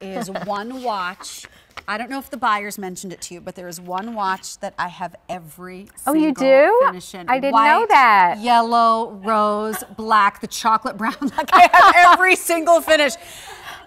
is one watch. I don't know if the buyers mentioned it to you, but there is one watch that I have every single finish in. I didn't White, know that. Yellow, rose, black, the chocolate brown. Like I have every single finish.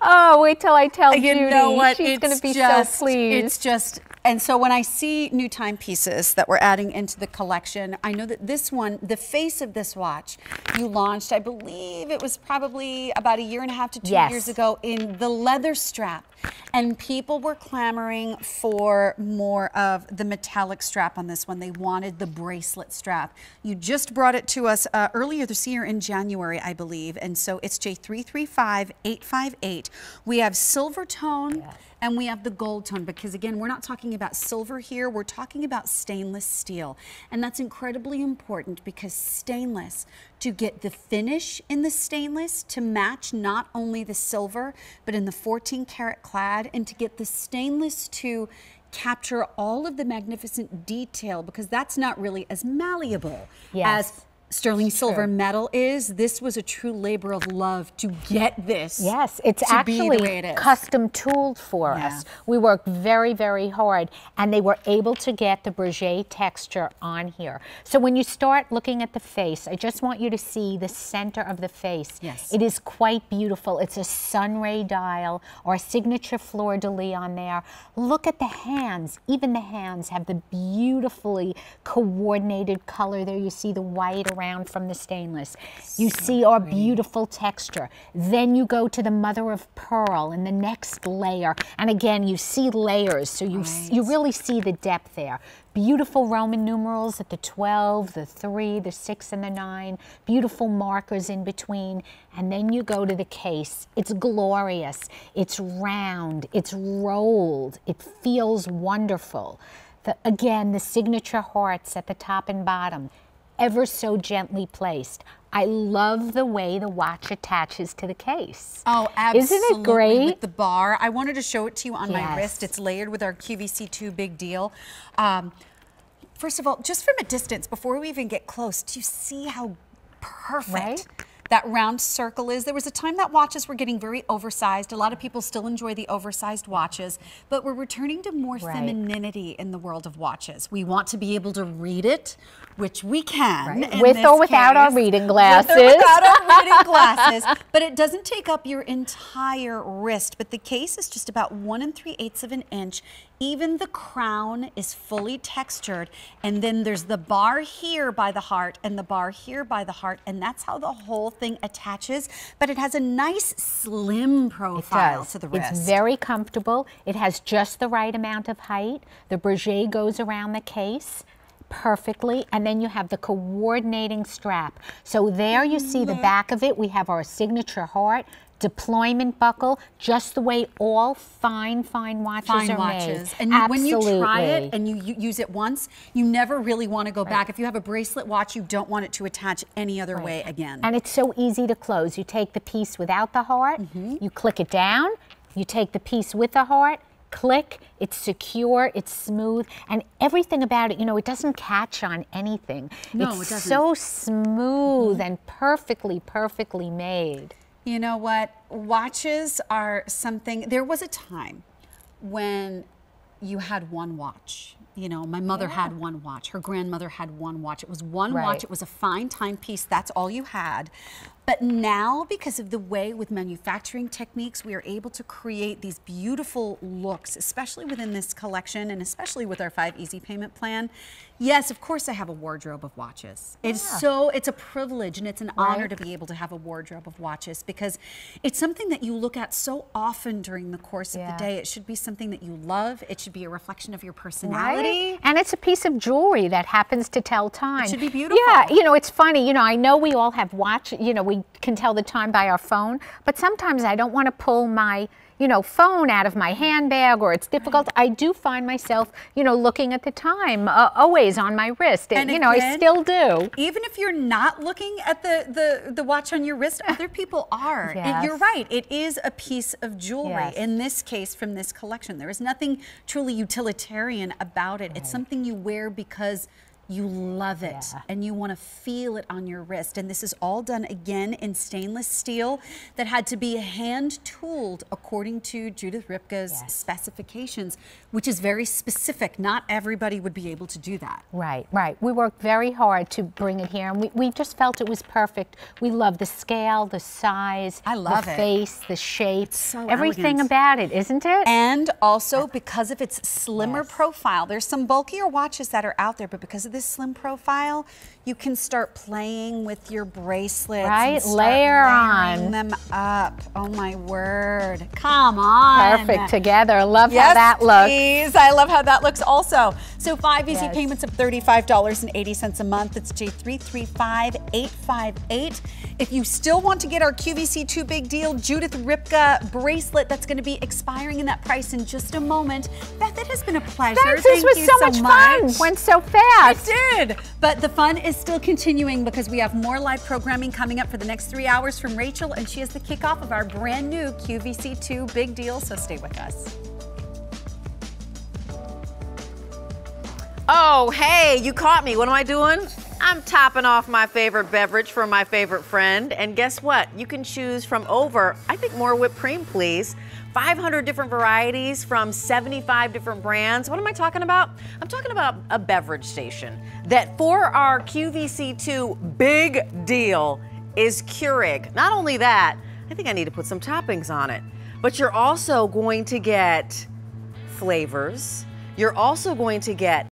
Oh, wait till I tell Judy. You know what? She's going to be so pleased. It's just, and so when I see new timepieces that we're adding into the collection, I know that this one, the face of this watch, you launched, I believe it was probably about 1.5 to 2 years ago, in the leather strap. And people were clamoring for more of the metallic strap on this one. They wanted the bracelet strap. You just brought it to us earlier this year in January, I believe. And so it's J335858. We have silver tone. Yes. And we have the gold tone, because again, we're not talking about silver here, we're talking about stainless steel. And that's incredibly important, because stainless, to get the finish in the stainless to match not only the silver, but in the 14 karat clad, and to get the stainless to capture all of the magnificent detail, because that's not really as malleable as sterling silver metal is. This was a true labor of love to get this. Yes, it's actually custom tooled for us. We worked very, very hard, and they were able to get the Breguet texture on here. So when you start looking at the face, I just want you to see the center of the face. Yes. It is quite beautiful. It's a sunray dial or a signature fleur-de-lis on there. Look at the hands. Even the hands have the beautifully coordinated color there. You see the white around from the stainless. You see our beautiful texture. Then you go to the mother of pearl and the next layer. And again, you see layers, so you really see the depth there. Beautiful Roman numerals at the 12, the 3, the 6, and the 9. Beautiful markers in between. And then you go to the case. It's glorious. It's round. It's rolled. It feels wonderful. Again, the signature hearts at the top and bottom, ever so gently placed. I love the way the watch attaches to the case. Oh, absolutely. Isn't it great? With the bar. I wanted to show it to you on my wrist. It's layered with our QVC 2 Big Deal. First of all, just from a distance, before we even get close, do you see how perfect that round circle is? There was a time that watches were getting very oversized. A lot of people still enjoy the oversized watches, but we're returning to more femininity in the world of watches. We want to be able to read it, which we can. With or without our reading glasses. With or without our reading glasses. But it doesn't take up your entire wrist. But the case is just about 1 3/8 of an inch. Even the crown is fully textured. And then there's the bar here by the heart and the bar here by the heart. And that's how the whole thing attaches. But it has a nice slim profile to the wrist. It's very comfortable. It has just the right amount of height. The Breguet goes around the case perfectly, and then you have the coordinating strap. So there you see the back of it. We have our signature heart, deployment buckle, just the way all fine watches are made. And when you try it and you use it once, you never really want to go back. If you have a bracelet watch, you don't want it to attach any other way again. And it's so easy to close. You take the piece without the heart, you click it down, you take the piece with the heart, click, it's secure, it's smooth, and everything about it, you know, it doesn't catch on anything. No, it's it doesn't. So smooth and perfectly made. You know what? Watches are something, there was a time when you had one watch. You know, my mother had one watch, her grandmother had one watch. It was one watch, it was a fine timepiece, that's all you had. But now, because of the way with manufacturing techniques, we are able to create these beautiful looks, especially within this collection and especially with our 5 Easy Payment Plan. Yes, of course I have a wardrobe of watches. It's a privilege and it's an honor to be able to have a wardrobe of watches, because it's something that you look at so often during the course of the day. It should be something that you love. It should be a reflection of your personality. And it's a piece of jewelry that happens to tell time. It should be beautiful. Yeah, you know, it's funny. You know, I know we all have you know, we can tell the time by our phone, but sometimes I don't want to pull my, you know, phone out of my handbag, or it's difficult. I do find myself, you know, looking at the time always on my wrist. And you know, I still do. Even if you're not looking at the watch on your wrist, other people are. You're right. It is a piece of jewelry. In this case, from this collection, there is nothing truly utilitarian about it. It's something you wear because You love it, and you want to feel it on your wrist. And this is all done again in stainless steel that had to be hand tooled according to Judith Ripka's specifications, which is very specific. Not everybody would be able to do that. Right, right. We worked very hard to bring it here, and we just felt it was perfect. We love the scale, the size, the face, the shape, everything about it, isn't it? And also because of its slimmer profile, there's some bulkier watches that are out there, but because of this slim profile, you can start playing with your bracelets. Right, layer on them up. Oh my word. Come on. Perfect together. Love how that looks. Please. I love how that looks also. So 5 easy payments of $35.80 a month. It's J335858. If you still want to get our QVC 2 big deal Judith Ripka bracelet, that's going to be expiring in that price in just a moment. Beth, it has been a pleasure. Thanks, this was so much fun. Went so fast. It did. But the fun is still continuing because we have more live programming coming up for the next 3 hours from Rachel, and she has the kickoff of our brand new QVC 2 big deal, so stay with us. Oh, hey, you caught me. What am I doing? I'm topping off my favorite beverage for my favorite friend. And guess what? You can choose from I think more whipped cream, please. 500 different varieties from 75 different brands. What am I talking about? I'm talking about a beverage station that for our QVC2 big deal is Keurig. Not only that, I think I need to put some toppings on it, but you're also going to get flavors. You're also going to get